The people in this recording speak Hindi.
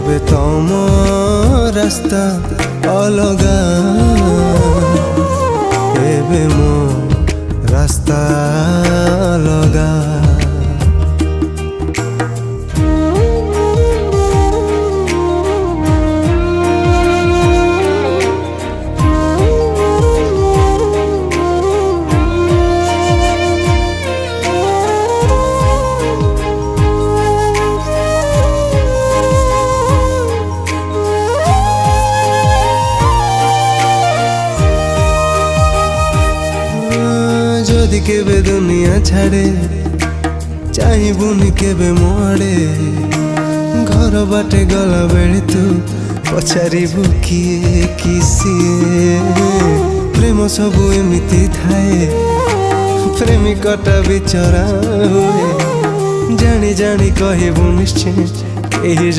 एबे तम रास्ता अलगा एबे मो रास्ता अलगा। जदि केबे दुनिया छाड़े चाहबुनि केबे मोड़े घर बाटे गला बेले तू पचारिबु किए किसिए प्रेम सबु एमिति थाए प्रेमिकटा बिचरा हुए जानी जानी कहबु निश्चय केहि